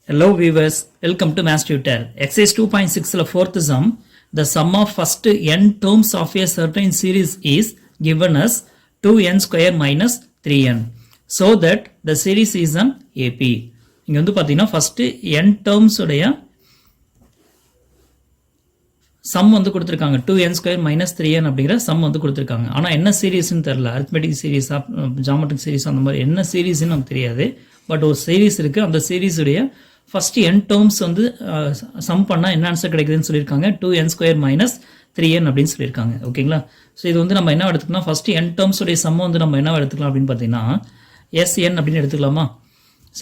Hello viewers, welcome to Mass Tutor. Exercise 2.6 fourth sum. The sum of first n terms of a certain series is given as 2n square minus 3n. So that the series is an AP. இங்க வந்து பாத்தீங்கன்னா first n terms உடைய sum வந்து கொடுத்திருக்காங்க 2n square minus 3n அப்படிங்கிற sum வந்து கொடுத்திருக்காங்க. ஆனா என்ன சீரிஸ்னு தெரியல, அரித்மெட்டிக் சீரிஸ், ஜியோமெட்ரிக் சீரிஸ் அந்த மாதிரி என்ன சீரிஸ்னு நமக்கு தெரியாது. பட் ஒரு சீரிஸ் இருக்கு, அந்த சீரிஸ் உடைய ஃபர்ஸ்ட் n டேர்ம்ஸ் வந்து சம் பண்ணா என்ன ஆன்சர் கிடைக்குதுன்னு சொல்லியிருக்காங்க, 2n ஸ்கொயர் மைனஸ் 3n அப்படின்னு சொல்லியிருக்காங்க. ஓகேங்களா? ஸோ இது வந்து நம்ம என்ன எடுத்துக்கலாம், ஃபர்ஸ்ட் n டேர்ம்ஸ் உடைய சம் வந்து நம்ம என்ன எடுத்துக்கலாம் அப்படின்னு பார்த்தீங்கன்னா sn அப்படின்னு எடுத்துக்கலாமா?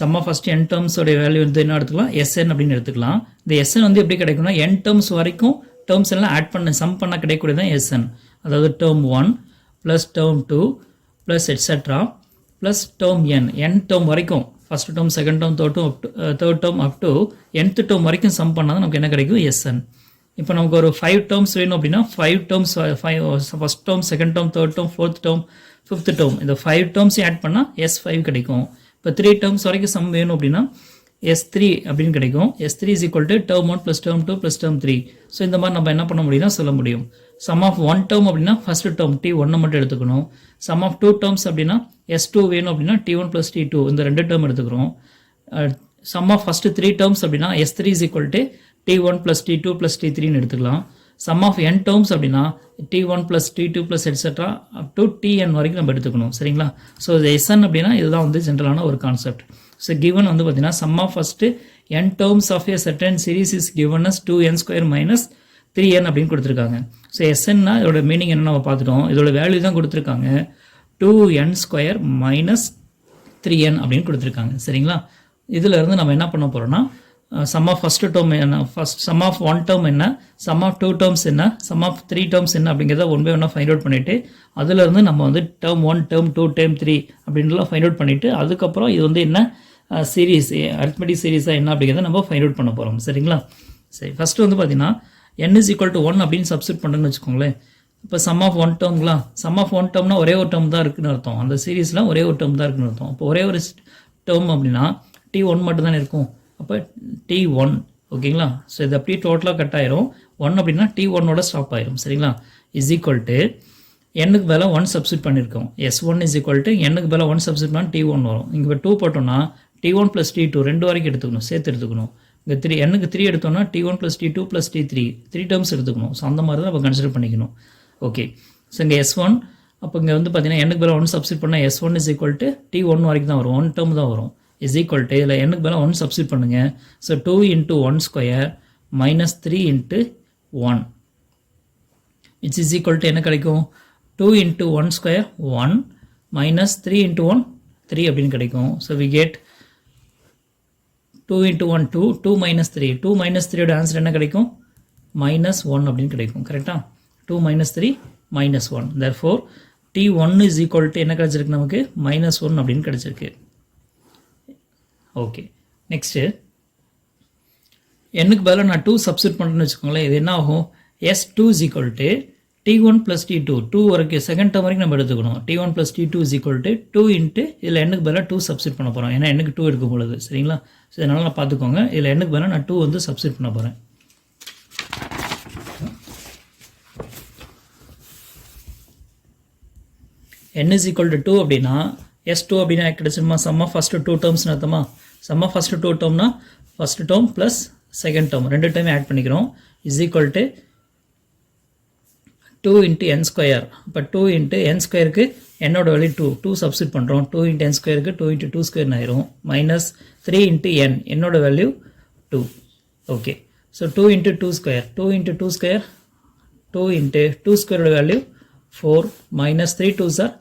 Sum of first n terms உடைய வேல்யூ வந்து என்ன எடுத்துக்கலாம், sn அப்படின்னு எடுத்துக்கலாம். இந்த sn வந்து எப்படி கிடைக்கும்னா n டேர்ம்ஸ் வரைக்கும் டேர்ம்ஸ் எல்லாம் ஆட் பண்ண சம் பண்ண கிடைக்கக்கூடியதான் sn. அதாவது term 1 plus term 2 plus etcetera plus term n term வரைக்கும், first term, second term, third term up to nth term வரைக்கும் சம் பண்ணால் நமக்கு என்ன கிடைக்கும், sn. இப்போ நமக்கு ஒரு 5 டேர்ம்ஸ் வேணும் அப்படின்னா 5 terms, first term, second term, third term, fourth term, fifth term, இந்த 5 டேர்ம்ஸையும் ஆட் பண்ணால் s5 கிடைக்கும். இப்போ 3 டேர்ம்ஸ் வரைக்கும் சம் வேணும் அப்படின்னா s3 அப்படின்னு கிடைக்கும். s3 is equal to term 1 plus term 2 plus term 3. So இந்த மாதிரி நம்ம என்ன பண்ண முடியும்னா சொல்ல முடியும். சம் ஆஃப் 1 டேர்ம் அப்படின்னா ஃபர்ஸ்ட் டேர்ம் t1 மட்டும் எடுத்துக்கணும். சம் ஆஃப் 2 டேர்ம்ஸ் அப்படின்னா s2 வேணும் அப்படின்னா t1 plus t2 இந்த ரெண்டு டேர்ம் எடுத்துக்கிறோம். சம் ஆஃப் ஃபர்ஸ்ட் 3 டேர்ம்ஸ் அப்படின்னா s3 is equal to t1 plus t2 plus t3ன்னு எடுத்துக்கலாம். சம் ஆஃப் n டேர்ம்ஸ் அப்படின்னா t1 plus t2 plus etcetera up to tn வரைக்கும் நம்ம எடுத்துக்கணும். சரிங்களா? ஸோ sn அப்படின்னா இதுதான் வந்து ஜென்ரலான ஒரு கான்செப்ட். ஸோ கிவன் வந்து பார்த்தீங்கன்னா sum of first n terms of a certain series is given as 2n square minus 3n அப்படின்னு கொடுத்துருக்காங்க. ஸோ sn இதோட மீனிங் என்ன நம்ம பார்த்துட்டோம், இதோட வேல்யூ தான் கொடுத்துருக்காங்க 2n square minus 3n அப்படின்னு கொடுத்துருக்காங்க. சரிங்களா? இதில் இருந்து நம்ம என்ன பண்ண போகிறோம்னா சம் ஆஃப் ஃபர்ஸ்ட் டேர்ம் என்ன, ஃபர்ஸ்ட் சம் ஆஃப் 1 டேர்ம் என்ன, சம் ஆஃப் 2 டேர்ம்ஸ் என்ன, சம் ஆஃப் 3 டேர்ம்ஸ் என்ன அப்படிங்கிறத ஒன் பை ஒன்னாக ஃபைண்ட் அவுட் பண்ணிவிட்டு அதிலிருந்து நம்ம வந்து டேர்ம் 1, டேர்ம் 2, டேர்ம் 3 அப்படின்லாம் ஃபைண்ட் அவுட் பண்ணிவிட்டு அதுக்கப்புறம் இது வந்து என்ன சீரீஸ், அரித்மெட்டிக் சீரீஸாக என்ன அப்படிங்கிறத நம்ம ஃபைண்ட் அவுட் பண்ண போகிறோம். சரிங்களா? சரி, ஃபர்ஸ்ட் வந்து பார்த்தீங்கன்னா n is equal to 1 அப்படின்னு சப்ஸ்டிட் பண்ணுறேன்னு வச்சுக்கோங்களேன். இப்போ சம் ஆஃப் 1 டேர்ம்ங்களா, சம் ஆஃப் 1 டேர்ம்னா ஒரே ஒரு டேர்ம் தான் இருக்குன்னு அர்த்தம், அந்த சீரீஸில் ஒரே ஒரு டேர்ம் தான் இருக்குன்னு அர்த்தம். அப்போ ஒரே ஒரு டேர்ம் அப்படின்னா t1 மட்டும் தானே இருக்கும். அப்போ t1, ஓகேங்களா? ஸோ இது அப்படியே டோட்டலாக கட் ஆயிரும். 1 அப்படின்னா t1ஓட ஸ்டாப் ஆயிரும். சரிங்களா? இஸ் ஈக்குவல் டு n-க்கு மேலே 1 சப்ஸ்டிட் பண்ணியிருக்கோம். s1 இஸ் ஈக்குவல் டு n-க்கு மேலே 1 சப்ஸ்டிட் பண்ணால் t1 வரும். இங்கே 2 போட்டோம்னா t1 ப்ளஸ் t2 ரெண்டு வரைக்கும் எடுத்துக்கணும், சேர்த்து எடுத்துக்கணும். இங்கே 3, n-க்கு 3 எடுத்தோம்னா t1 plus t2 plus t3 3 terms எடுத்துக்கணும். ஸோ அந்த மாதிரி தான் நம்ம கன்சிடர் பண்ணிக்கணும். ஓகே, ஸோ இங்கே s1, அப்போ இங்கே வந்து பார்த்தீங்கன்னா n-க்கு மேலே 1 சப்ஸ்டிட் பண்ணால் s1 is equal to t1 வரைக்கும் தான் வரும், 1 டேர்ம் தான் வரும். இஸ் ஈக்குவல் டு இதில் n-க்கு மேலே 1 சப்ஸ்டிட் பண்ணுங்க. So 2 into 1 square minus 3 into 1 it's is equal to என்ன கிடைக்கும், 2 into 1 ஸ்கொயர் 1 மைனஸ் 3 into 1 3 அப்படின்னு கிடைக்கும். So we get 2 into 1 2, 2 minus 3, 2 minus 3 ஓட ஆன்சர் என்ன கிடைக்கும், minus 1 அப்படின்னு கிடைக்கும். கரெக்டா? 2 minus 3 minus 1. therefore t1 is equal to என்ன கிடைச்சிருக்கு நமக்கு, minus 1 அப்படின்னு கிடைச்சிருக்கு. ஓகே, நெக்ஸ்ட் n-க்கு பதிலாக நான் 2 சப்ஸ்டிட் பண்ணுறேன்னு வச்சுக்கோங்களேன். இது என்ன ஆகும், s2 is equal to t1 plus t2, 2 வரைக்கும் செகண்ட் டேர்ம் வரைக்கும் நம்ம எடுத்துக்கணும். t1 plus t2 is equal to 2 into இதில் n-க்கு பதிலாக 2 சப்ஸ்டிட் பண்ண போகிறோம், ஏன்னா n-க்கு 2 எடுக்கும் பொழுது. சரிங்களா? ஸோ இதனால் நான் பார்த்துக்கோங்க, இதில் n-க்கு பதிலாக நான் 2 வந்து சப்ஸ்டிட் பண்ண போகிறேன். n is equal to 2 அப்படின்னா s2 அப்படின்னா கிடைச்சிருமா, சம் ஆஃப் ஃபர்ஸ்ட் 2 டேர்ம்ஸ்னு அர்த்தமா. சம் ஆஃப் ஃபர்ஸ்ட் 2 டேர்ம்னா first term plus second term ரெண்டு டைம் ஆட் பண்ணிக்கிறோம். Is equal to 2 into n square. இப்போ 2 into n ஸ்கொயருக்கு என்னோட வேல்யூ 2, 2 சப்ஸ்டிட் பண்ணுறோம். 2 into n ஸ்கொயருக்கு 2 into 2 ஸ்கொயர்னு ஆயிரும். மைனஸ் 3 into n, என்னோட value 2. Okay, so 2 into 2 square, 2 into 2 square, 2 into 2 ஸ்கொயரோட வேல்யூ 4 மைனஸ் 3 2s are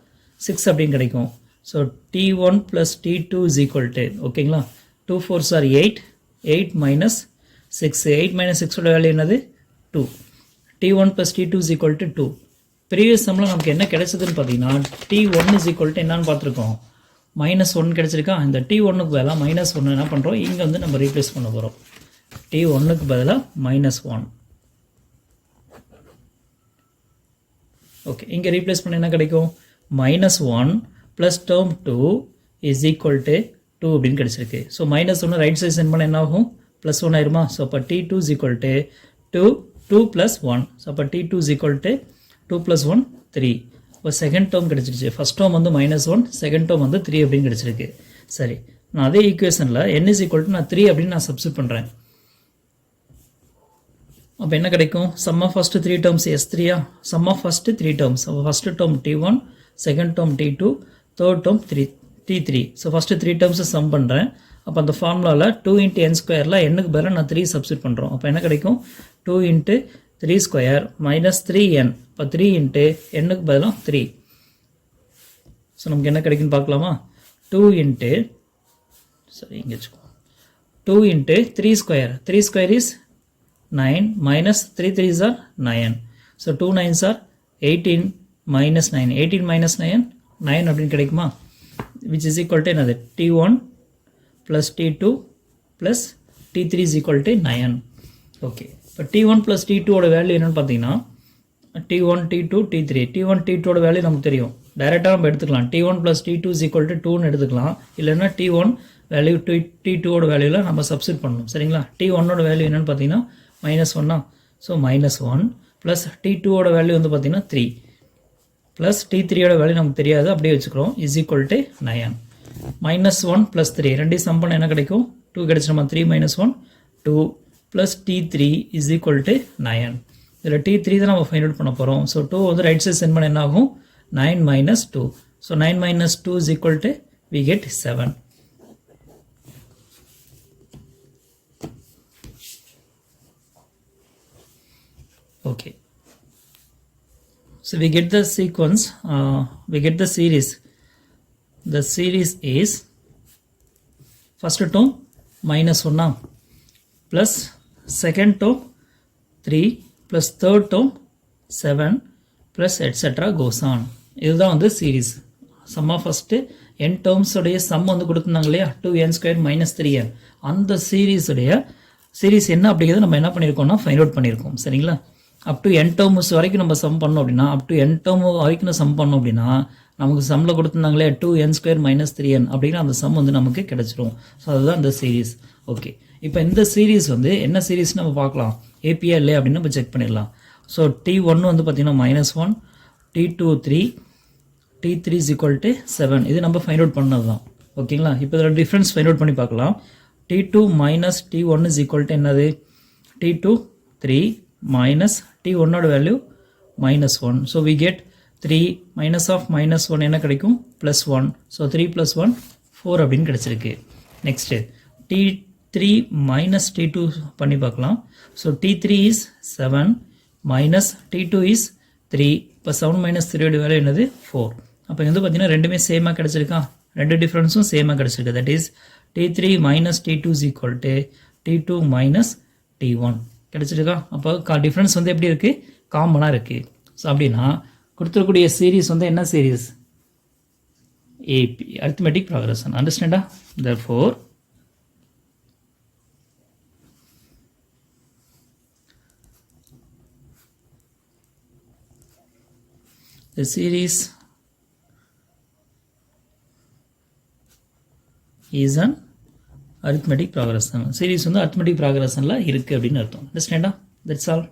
6 அப்படின்னு கிடைக்கும். So t1 plus t2 is equal to, ஓகேங்களா, 2 4s are 8, 8 minus 6, 8 minus 6ஓட வேல்யூ என்னது, 2. t1 plus t2 is equal to 2. Previous சம்மில் நமக்கு என்ன கிடைச்சதுன்னு பார்த்தீங்கன்னா t1 is equal to என்னன்னு பார்த்துருக்கோம், மைனஸ் 1 கிடைச்சிருக்கா. இந்த t1க்கு பதிலாக மைனஸ் 1 என்ன பண்ணுறோம், இங்கே வந்து நம்ம ரீப்ளேஸ் பண்ண போகிறோம். t1க்கு பதிலாக மைனஸ் 1. ஓகே, இங்கே ரீப்ளேஸ் பண்ண என்ன கிடைக்கும், minus 1 plus term 2 is equal to 2 அப்படின்னு கிடைச்சிருக்கு. ஸோ -1 ரைட் சைட் சென்ட் பண்ண என்ன ஆகும் +1 ஆயிருமா. ஸோ அப்போ T2 is equal to 2 plus 1. So அப்போ T2 is equal to 2 plus 1 3. இப்போ செகண்ட் டேர்ம் கிடைச்சிருச்சு. ஃபர்ஸ்ட் டேர்ம் வந்து -1, செகண்ட் டேர்ம் வந்து 3 அப்படின்னு கிடைச்சிருக்கு. சரி, நான் அதே ஈக்குவேஷனில் n is equal to நான் 3 அப்படின்னு நான் சப்ஸ்டிட் பண்ணுறேன். அப்போ என்ன கிடைக்கும் sum of first 3 terms S3 sum of first 3 terms. So first term T1, second term T2, third term T3. So first 3 terms sum பண்ணுறேன். அப்போ அந்த ஃபார்முலாவில் 2 into n ஸ்கொயரில் என்னுக்கு பதிலாக நான் 3 சப்ஸ்டிட் பண்ணுறோம். அப்போ என்ன கிடைக்கும் 2 into 3 ஸ்கொயர் minus 3n. இப்போ 3 into என்னுக்கு பதிலாக 3. ஸோ நமக்கு என்ன கிடைக்குன்னு பார்க்கலாமா. 2 into சரி இங்கே வச்சுக்கோ 2 into 3 square. 3 square is 9 minus 3 3s are 9. So 2 9s are 18 minus 9. 18 minus 9 9 அப்படின்னு கிடைக்குமா, which is equal to என்னது T1 plus T2 plus T3 is equal to 9. Okay, இப்போ T1 plus T2 ஓட வேல்யூ என்னன்னு பார்த்தீங்கன்னா T1 T2 T3. T1 T2 ஓட value நமக்கு தெரியும், டைரெக்டாக நம்ம எடுத்துக்கலாம். T1 plus T2 is equal to 2ன்னு எடுத்துக்கலாம். இல்லைன்னா T1 வேல்யூ T2 ஓட வேல்யூவில் நம்ம சப்ஸ்டிட் பண்ணணும். சரிங்களா. T1 ஓட வேல்யூ என்னன்னு பார்த்தீங்கன்னா -1. ஸோ -1 ப்ளஸ் T2 ஓட வேல்யூ வந்து பார்த்தீங்கன்னா 3 ப்ளஸ் T3 ஓட வேல்யூ நமக்கு தெரியாது, அப்படியே வச்சுக்கிறோம். Is equal to 9. -1 ப்ளஸ் 3 ரெண்டையும் சம் பண்ண என்ன கிடைக்கும் 2 கிடைச்சிருமா. 3 - 1 2 plus T3 is equal to 9. இதில் T3 தான் நம்ம ஃபைண்ட் அவுட் பண்ண போகிறோம். ஸோ 2 வந்து ரைட் சைட் சென்ட் பண்ண என்ன ஆகும் 9 - 2. So 9 - 2 is equal to we get 7. Okay, so we get the sequence, we get the series. The series is first term -1 plus second term 3 plus third term 7 plus etc goes on. இதுதான் வந்து series. sum of first n terms உடைய sum வந்து கொடுத்துருந்தாங்க இல்லையா 2n square minus 3n. அந்த series என்ன அப்படிங்கிறத நம்ம என்ன பண்ணியிருக்கோம்னா ஃபைண்ட் அவுட் பண்ணியிருக்கோம். சரிங்களா. அப் டு n டேர்ம்ஸ் வரைக்கும் நம்ம சம் பண்ணோம் அப்படின்னா, அப் டு n டேர்ம் வரைக்கும் நம்ம சம் பண்ணோம் அப்படின்னா நமக்கு சம்மில் கொடுத்துருந்தாங்களே 2n ஸ்கொயர் - 3n அப்படிங்கிற அந்த சம் வந்து நமக்கு கிடைச்சிரும். ஸோ அதுதான் இந்த சீரீஸ். ஓகே, இப்போ இந்த சீரீஸ் வந்து என்ன சீரீஸ் நம்ம பார்க்கலாம், ஏபியா இல்லை அப்படின்னு நம்ம செக் பண்ணிடலாம். ஸோ T1 வந்து பார்த்தீங்கன்னா -1, T2 3, T3 is equal to 7. இது நம்ம ஃபைண்ட் அவுட் பண்ணது தான். ஓகேங்களா. இப்போ இதில் டிஃப்ரென்ஸ் ஃபைண்ட் அவுட் பண்ணி பார்க்கலாம். T2 minus T1 is equal to என்னது T2 3 minus T1 ஓட value -1. So we get 3 minus of -1 என்ன கிடைக்கும் +1. ஸோ 3 + 1 4 அப்படின்னு கிடைச்சிருக்கு. நெக்ஸ்ட்டு T3 minus T2 பண்ணி பார்க்கலாம். So T3 is 7 minus T2 is 3. இப்போ 7 minus 3 ஓட வேல்யூ என்னது 4. அப்போ வந்து பார்த்தீங்கன்னா ரெண்டுமே சேமாக கிடைச்சிருக்கா, ரெண்டு டிஃப்ரென்ஸும் சேமாக கிடைச்சிருக்கு. That is T3 minus T2 is equal to T2 minus T1 கிடைச்சிருக்கா. அப்போ டிஃப்ரென்ஸ் வந்து எப்படி இருக்குது, காமனாக இருக்குது. ஸோ அப்படின்னா கொடுத்துருக்கூடிய சீரீஸ் வந்து என்ன சீரீஸ், ஏபி அரித்மெட்டிக் ப்ராக்ரஷன். அண்டர்ஸ்டாண்டா. therefore the series is an arithmetic progression. Series வந்து arithmetic progressionல இருக்குது அப்படின்னு அர்த்தம். அண்டர்ஸ்டாண்டா. That's all.